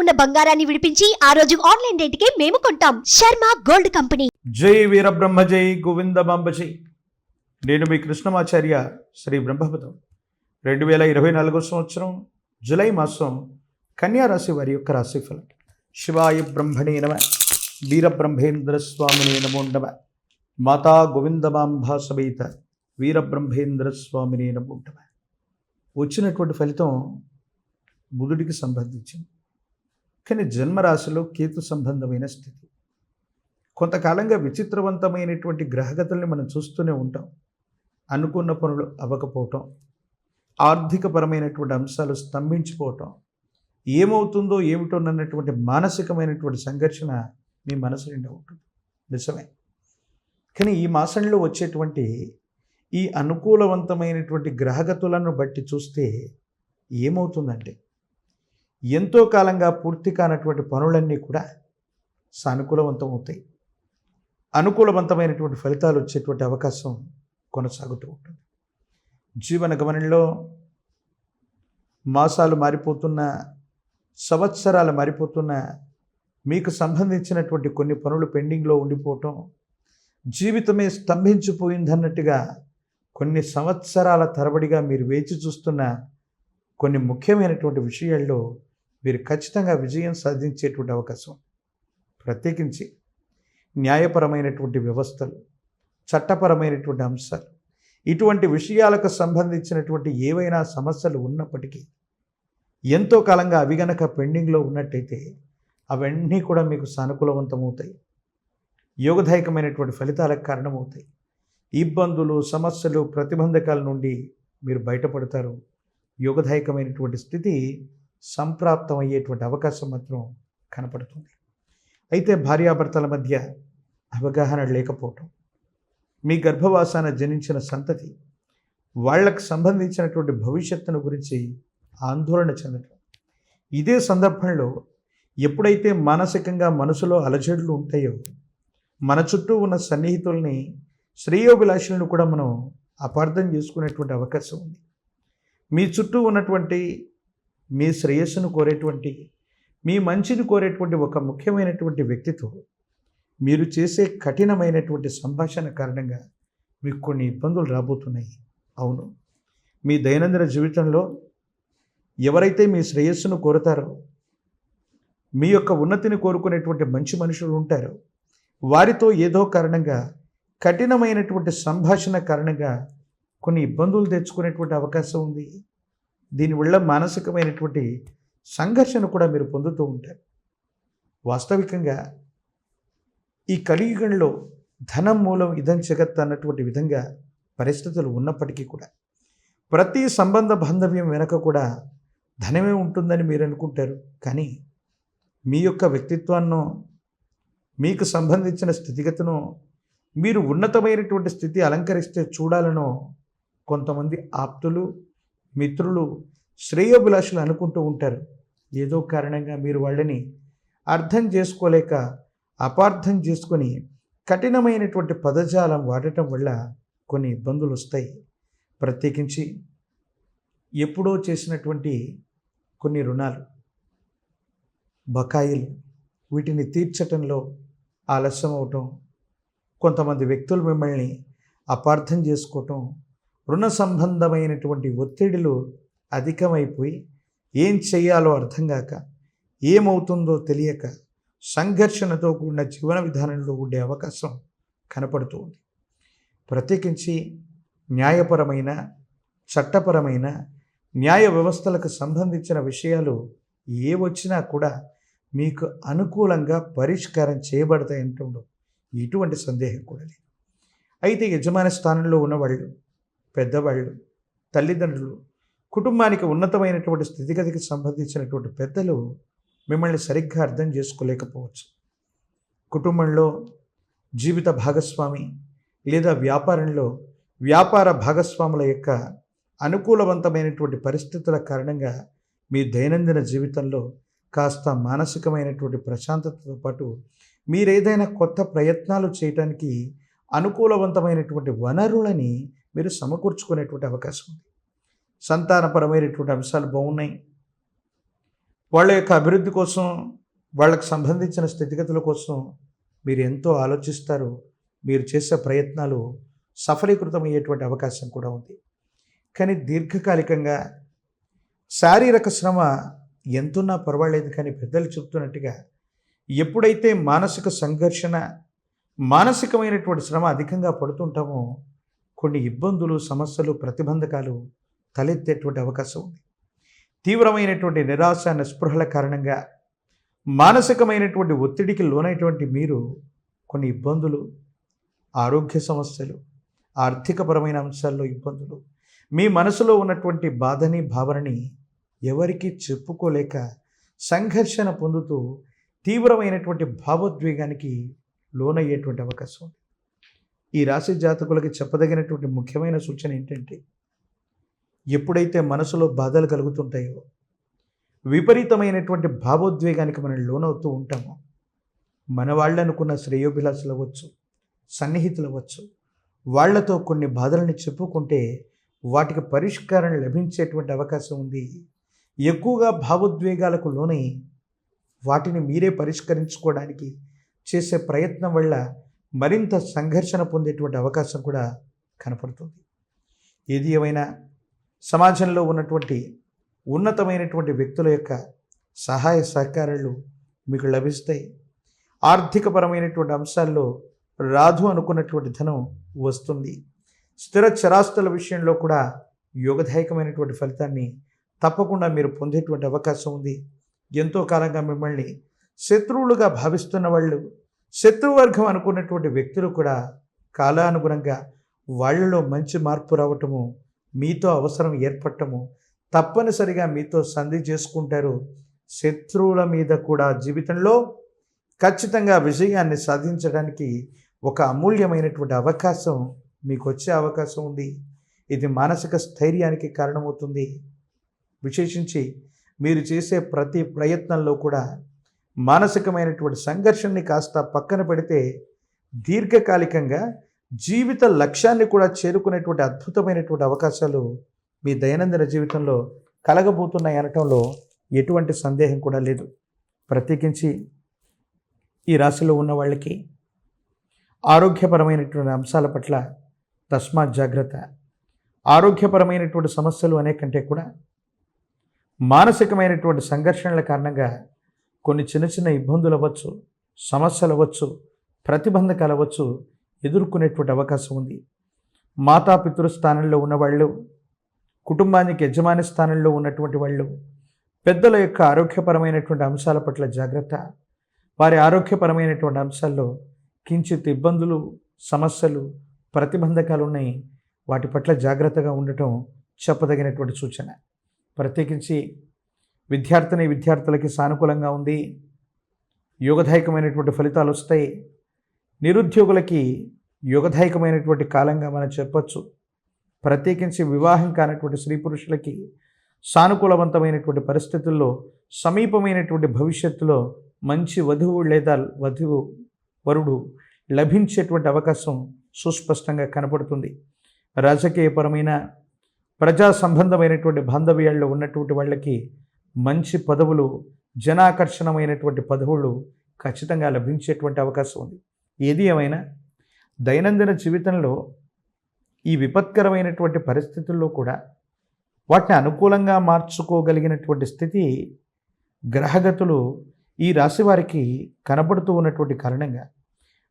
ఉన్న బంగారాన్ని విడిపించి ఆ రోజు ఆన్లైన్ రేటుకే మేము కొంటాం. Sharma gold company. జై వీరబ్రహ్మ జై గోవిందమాంబ జై. నేను మీ కృష్ణమాచార్య శ్రీ బ్రహ్మపదం. 2024 సంవత్సరం జూలై మాసం కన్యా రాశి వారి యొక్క రాశిఫలం. శివాయ బ్రహ్మణే నమ, వీరబ్రహ్మేంద్ర స్వామినే నమో నమ, మాతా గోవిందమాంబ సమేత వీరబ్రహ్మేంద్ర స్వామినే నమో నమ. వచ్చినటువంటి ఫలితం బుధుడికి సంబంధించింది, కానీ జన్మరాశిలో కేతు సంబంధమైన స్థితి. కొంతకాలంగా విచిత్రవంతమైనటువంటి గ్రహగతుల్ని మనం చూస్తూనే ఉంటాం. అనుకున్న పనులు అవ్వకపోవటం, ఆర్థికపరమైనటువంటి అంశాలు స్తంభించిపోవటం, ఏమవుతుందో ఏమిటోనన్నటువంటి మానసికమైనటువంటి సంఘర్షణ మీ మనసు నిండా ఉంటుంది. నిజమే. కానీ ఈ మాసంలో వచ్చేటువంటి ఈ అనుకూలవంతమైనటువంటి గ్రహగతులను బట్టి చూస్తే ఏమవుతుందంటే, ఎంతో కాలంగా పూర్తి కానటువంటి పనులన్నీ కూడా సానుకూలవంతం అవుతాయి. అనుకూలవంతమైనటువంటి ఫలితాలు వచ్చేటువంటి అవకాశం కొనసాగుతూ ఉంటుంది. జీవన గమనంలో మాసాలు మారిపోతున్న, సంవత్సరాలు మారిపోతున్న, మీకు సంబంధించినటువంటి కొన్ని పనులు పెండింగ్లో ఉండిపోవటం, జీవితమే స్తంభించిపోయిందన్నట్టుగా కొన్ని సంవత్సరాల తరబడిగా మీరు వేచి చూస్తున్న కొన్ని ముఖ్యమైనటువంటి విషయాల్లో మీరు ఖచ్చితంగా విజయం సాధించేటువంటి అవకాశం. ప్రత్యేకించి న్యాయపరమైనటువంటి వ్యవస్థలు, చట్టపరమైనటువంటి అంశాలు, ఇటువంటి విషయాలకు సంబంధించినటువంటి ఏవైనా సమస్యలు ఉన్నప్పటికీ ఎంతో కాలంగా అవి గనక పెండింగ్లో ఉన్నట్టయితే అవన్నీ కూడా మీకు సానుకూలవంతమవుతాయి, యోగదాయకమైనటువంటి ఫలితాలకు కారణమవుతాయి. ఇబ్బందులు, సమస్యలు, ప్రతిబంధకాల నుండి మీరు బయటపడతారు. యోగదాయకమైనటువంటి స్థితి సంప్రాప్తం అయ్యేటువంటి అవకాశం మాత్రం కనపడుతుంది. అయితే భార్యాభర్తల మధ్య అవగాహన లేకపోవటం, మీ గర్భవాసాన జనించిన సంతతి వాళ్ళకు సంబంధించినటువంటి భవిష్యత్తును గురించి ఆందోళన చెందటం, ఇదే సందర్భంలో ఎప్పుడైతే మానసికంగా మనసులో అలజడులు ఉంటాయో మన చుట్టూ ఉన్న సన్నిహితుల్ని, శ్రేయోభిలాషులను కూడా మనం అపార్థం చేసుకునేటువంటి అవకాశం ఉంది. మీ చుట్టూ ఉన్నటువంటి, మీ శ్రేయస్సును కోరేటువంటి, మీ మంచిని కోరేటువంటి ఒక ముఖ్యమైనటువంటి వ్యక్తితో మీరు చేసే కఠినమైనటువంటి సంభాషణ కారణంగా మీకు కొన్ని ఇబ్బందులు రాబోతున్నాయి. అవును, మీ దైనందిన జీవితంలో ఎవరైతే మీ శ్రేయస్సును కోరుతారో, మీ యొక్క ఉన్నతిని కోరుకునేటువంటి మంచి మనుషులు ఉంటారో, వారితో ఏదో కారణంగా కఠినమైనటువంటి సంభాషణ కారణంగా కొన్ని ఇబ్బందులు తెచ్చుకునేటువంటి అవకాశం ఉంది. దీనివల్ల మానసికమైనటువంటి సంఘర్షణ కూడా మీరు పొందుతూ ఉంటారు. వాస్తవికంగా ఈ కలియుగంలో ధనం మూలం ఇదం జగత్ అన్నటువంటి విధంగా పరిస్థితులు ఉన్నప్పటికీ కూడా ప్రతి సంబంధ బాంధవ్యం వెనక కూడా ధనమే ఉంటుందని మీరు అనుకుంటారు. కానీ మీ యొక్క వ్యక్తిత్వాన్నో, మీకు సంబంధించిన స్థితిగతును, మీరు ఉన్నతమైనటువంటి స్థితి అలంకరిస్తే చూడాలనో కొంతమంది ఆప్తులు, మిత్రులు, శ్రేయోభిలాషులు అనుకుంటూ ఉంటారు. ఏదో కారణంగా మీరు వాళ్ళని అర్థం చేసుకోలేక, అపార్థం చేసుకొని కఠినమైనటువంటి పదజాలం వాడటం వల్ల కొన్ని ఇబ్బందులు వస్తాయి. ప్రత్యేకించి ఎప్పుడో చేసినటువంటి కొన్ని రుణాలు, బకాయిలు, వీటిని తీర్చటంలో ఆలస్యం అవటం, కొంతమంది వ్యక్తులు మిమ్మల్ని అపార్థం చేసుకోవటం, రుణ సంబంధమైనటువంటి ఒత్తిడిలు అధికమైపోయి ఏం చేయాలో అర్థం కాక, ఏమవుతుందో తెలియక సంఘర్షణతో కూడిన జీవన విధానంలో ఉండే అవకాశం కనపడుతూ ఉంది. ప్రత్యేకించి న్యాయపరమైన, చట్టపరమైన, న్యాయ వ్యవస్థలకు సంబంధించిన విషయాలు ఏ వచ్చినా కూడా మీకు అనుకూలంగా పరిష్కారం చేయబడతాయంటుండో ఎటువంటి సందేహం కూడా లేదు. అయితే యజమాని స్థానంలో ఉన్నవాళ్ళు, పెద్దవాళ్ళు, తల్లిదండ్రులు, కుటుంబానికి ఉన్నతమైనటువంటి స్థితిగతికి సంబంధించినటువంటి పెద్దలు మిమ్మల్ని సరిగ్గా అర్థం చేసుకోలేకపోవచ్చు. కుటుంబంలో జీవిత భాగస్వామి లేదా వ్యాపారంలో వ్యాపార భాగస్వాముల యొక్క అనుకూలవంతమైనటువంటి పరిస్థితుల కారణంగా మీ దైనందిన జీవితంలో కాస్త మానసికమైనటువంటి ప్రశాంతతతో పాటు మీరేదైనా కొత్త ప్రయత్నాలు చేయడానికి అనుకూలవంతమైనటువంటి వనరులని మీరు సమకూర్చుకునేటువంటి అవకాశం ఉంది. సంతానపరమైనటువంటి అంశాలు బాగున్నాయి. వాళ్ళ యొక్క అభివృద్ధి కోసం, వాళ్ళకు సంబంధించిన స్థితిగతుల కోసం మీరు ఎంతో ఆలోచిస్తారు. మీరు చేసే ప్రయత్నాలు సఫలీకృతమయ్యేటువంటి అవకాశం కూడా ఉంది. కానీ దీర్ఘకాలికంగా శారీరక శ్రమ ఎంతున్నా పర్వాలేదు, కానీ పెద్దలు చెప్తున్నట్టుగా ఎప్పుడైతే మానసిక సంఘర్షణ, మానసికమైనటువంటి శ్రమ అధికంగా పడుతుంటామో కొన్ని ఇబ్బందులు, సమస్యలు, ప్రతిబంధకాలు తలెత్తేటువంటి అవకాశం ఉంది. తీవ్రమైనటువంటి నిరాశ, నిస్పృహల కారణంగా మానసికమైనటువంటి ఒత్తిడికి లోనైనటువంటి మీరు కొన్ని ఇబ్బందులు, ఆరోగ్య సమస్యలు, ఆర్థికపరమైన అంశాల్లో ఇబ్బందులు, మీ మనసులో ఉన్నటువంటి బాధని, భావనని ఎవరికీ చెప్పుకోలేక సంఘర్షణ పొందుతూ తీవ్రమైనటువంటి భావోద్వేగానికి లోనయ్యేటువంటి అవకాశం ఉంది. ఈ రాశి జాతకులకి చెప్పదగినటువంటి ముఖ్యమైన సూచన ఏంటంటే, ఎప్పుడైతే మనసులో బాధలు కలుగుతుంటాయో, విపరీతమైనటువంటి భావోద్వేగానికి మనం లోనవుతూ ఉంటామో, మన వాళ్ళు అనుకున్న శ్రేయోభిలాషులు అవ్వచ్చు, సన్నిహితులు అవ్వచ్చు, వాళ్లతో కొన్ని బాధలను చెప్పుకుంటే వాటికి పరిష్కారం లభించేటువంటి అవకాశం ఉంది. ఎక్కువగా భావోద్వేగాలకు లోనై వాటిని మీరే పరిష్కరించుకోవడానికి చేసే ప్రయత్నం వల్ల మరింత సంఘర్షణ పొందేటువంటి అవకాశం కూడా కనపడుతుంది. ఏది ఏమైనా సమాజంలో ఉన్నటువంటి ఉన్నతమైనటువంటి వ్యక్తుల యొక్క సహాయ సహకారాలు మీకు లభిస్తాయి. ఆర్థికపరమైనటువంటి అంశాల్లో రాదు అనుకున్నటువంటి ధనం వస్తుంది. స్థిర చరాస్తుల విషయంలో కూడా యోగదాయకమైనటువంటి ఫలితాన్ని తప్పకుండా మీరు పొందేటువంటి అవకాశం ఉంది. ఎంతో కాలంగా మిమ్మల్ని శత్రువులుగా భావిస్తున్న వాళ్ళు, శత్రువర్గం అనుకున్నటువంటి వ్యక్తులు కూడా కాలానుగుణంగా వాళ్ళలో మంచి మార్పు రావటము, మీతో అవసరం ఏర్పడటము, తప్పనిసరిగా మీతో సంధి చేసుకుంటారు. శత్రువుల మీద కూడా జీవితంలో ఖచ్చితంగా విజయాన్ని సాధించడానికి ఒక అమూల్యమైనటువంటి అవకాశం మీకు వచ్చే అవకాశం ఉంది. ఇది మానసిక స్థైర్యానికి కారణమవుతుంది. విశేషించి మీరు చేసే ప్రతి ప్రయత్నంలో కూడా మానసికమైనటువంటి సంఘర్షణని కాస్త పక్కన పెడితే దీర్ఘకాలికంగా జీవిత లక్ష్యాన్ని కూడా చేరుకునేటువంటి అద్భుతమైనటువంటి అవకాశాలు మీ దైనందిన జీవితంలో కలగబోతున్నాయి అనటంలో ఎటువంటి సందేహం కూడా లేదు. ప్రత్యేకించి ఈ రాశిలో ఉన్న వాళ్ళకి ఆరోగ్యపరమైనటువంటి అంశాల పట్ల తస్మాత్ జాగ్రత్త. ఆరోగ్యపరమైనటువంటి సమస్యలు అనే కంటే కూడా మానసికమైనటువంటి సంఘర్షణల కారణంగా కొన్ని చిన్న చిన్న ఇబ్బందులు అవ్వచ్చు, సమస్యలు అవ్వచ్చు, ప్రతిబంధకాలు అవ్వచ్చు, ఎదుర్కొనేటువంటి అవకాశం ఉంది. మాతాపితృ స్థానంలో ఉన్నవాళ్ళు, కుటుంబానికి యజమాని స్థానంలో ఉన్నటువంటి వాళ్ళు, పెద్దల యొక్క ఆరోగ్యపరమైనటువంటి అంశాల పట్ల జాగ్రత్త. వారి ఆరోగ్యపరమైనటువంటి అంశాల్లో కించిత్ ఇబ్బందులు, సమస్యలు, ప్రతిబంధకాలు ఉన్నాయి. వాటి పట్ల జాగ్రత్తగా ఉండటం చెప్పదగినటువంటి సూచన. ప్రత్యేకించి విద్యార్థులకి సానుకూలంగా ఉంది. యోగదాయకమైనటువంటి ఫలితాలు వస్తాయి. నిరుద్యోగులకి యోగదాయకమైనటువంటి కాలంగా మనం చెప్పచ్చు. ప్రత్యేకించి వివాహం కానటువంటి స్త్రీ పురుషులకి సానుకూలవంతమైనటువంటి పరిస్థితుల్లో సమీపమైనటువంటి భవిష్యత్తులో మంచి వధువు లేదా వరుడు లభించేటువంటి అవకాశం సుస్పష్టంగా కనపడుతుంది. రాజకీయపరమైన ప్రజా సంబంధమైనటువంటి బాంధవ్యాల్లో ఉన్నటువంటి వాళ్ళకి మంచి పదవులు, జనాకర్షణమైనటువంటి పదవులు ఖచ్చితంగా లభించేటువంటి అవకాశం ఉంది. ఏది ఏమైనా దైనందిన జీవితంలో ఈ విపత్కరమైనటువంటి పరిస్థితుల్లో కూడా వాటిని అనుకూలంగా మార్చుకోగలిగినటువంటి స్థితి గ్రహగతులు ఈ రాశి వారికి కనబడుతూ ఉన్నటువంటి కారణంగా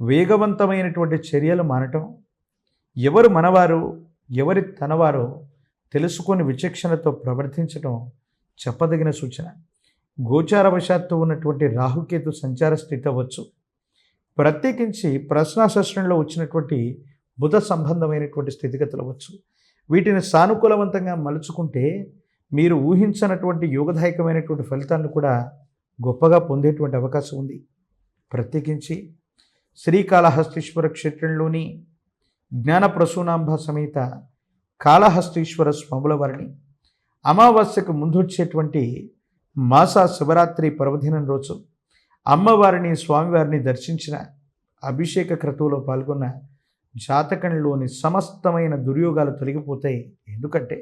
వేగవంతమైనటువంటి చర్యలు మానటం, ఎవరు మనవారు ఎవరి తనవారో తెలుసుకొని విచక్షణతో ప్రవర్తించడం చెప్పదగిన సూచన. గోచారవశాత్తు ఉన్నటువంటి రాహుకేతు సంచార స్థితి అవ్వచ్చు. ప్రత్యేకించి ప్రశ్నాశాస్త్రంలో వచ్చినటువంటి బుధ సంబంధమైనటువంటి స్థితిగతులు అవ్వచ్చు. వీటిని సానుకూలవంతంగా మలుచుకుంటే మీరు ఊహించనటువంటి యోగదాయకమైనటువంటి ఫలితాలను కూడా గొప్పగా పొందేటువంటి అవకాశం ఉంది. ప్రత్యేకించి శ్రీకాళహస్తీశ్వర క్షేత్రంలోని జ్ఞానప్రసూనాంబ సమేత కాళహస్తీశ్వర స్వాముల వారిని అమావాస్యకు ముందొచ్చేటువంటి మాస శివరాత్రి పర్వదినం రోజు అమ్మవారిని, స్వామివారిని దర్శించిన, అభిషేక క్రతువులో పాల్గొన్న జాతకంలోని సమస్తమైన దుర్యోగాలు తొలగిపోతాయి. ఎందుకంటే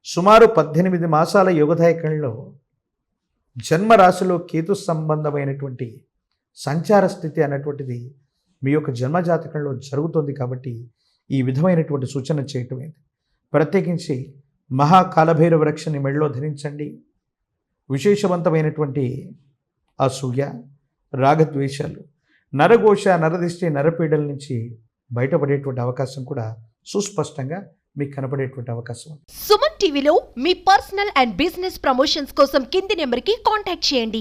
సుమారు 18 మాసాల యోగదాయకంలో జన్మరాశిలో కేతు సంబంధమైనటువంటి సంచార స్థితి అన్నటువంటిది మీ యొక్క జన్మజాతకంలో జరుగుతుంది. కాబట్టి ఈ విధమైనటువంటి సూచన చేయటమైంది. ప్రత్యేకించి మహాకాలభైరవ వృక్షని మెడలో ధరించండి. విశేషవంతమైనటువంటి అసూయ, రాగద్వేషాలు, నరఘోష, నరదిష్టి, నరపీడల నుంచి బయటపడేటువంటి అవకాశం కూడా సుస్పష్టంగా మీకు కనపడేటువంటి అవకాశం ఉంది. సుమన్ టీవీలో మీ పర్సనల్ అండ్ బిజినెస్ ప్రమోషన్స్ కోసం కింది నెంబర్కి కాంటాక్ట్ చేయండి.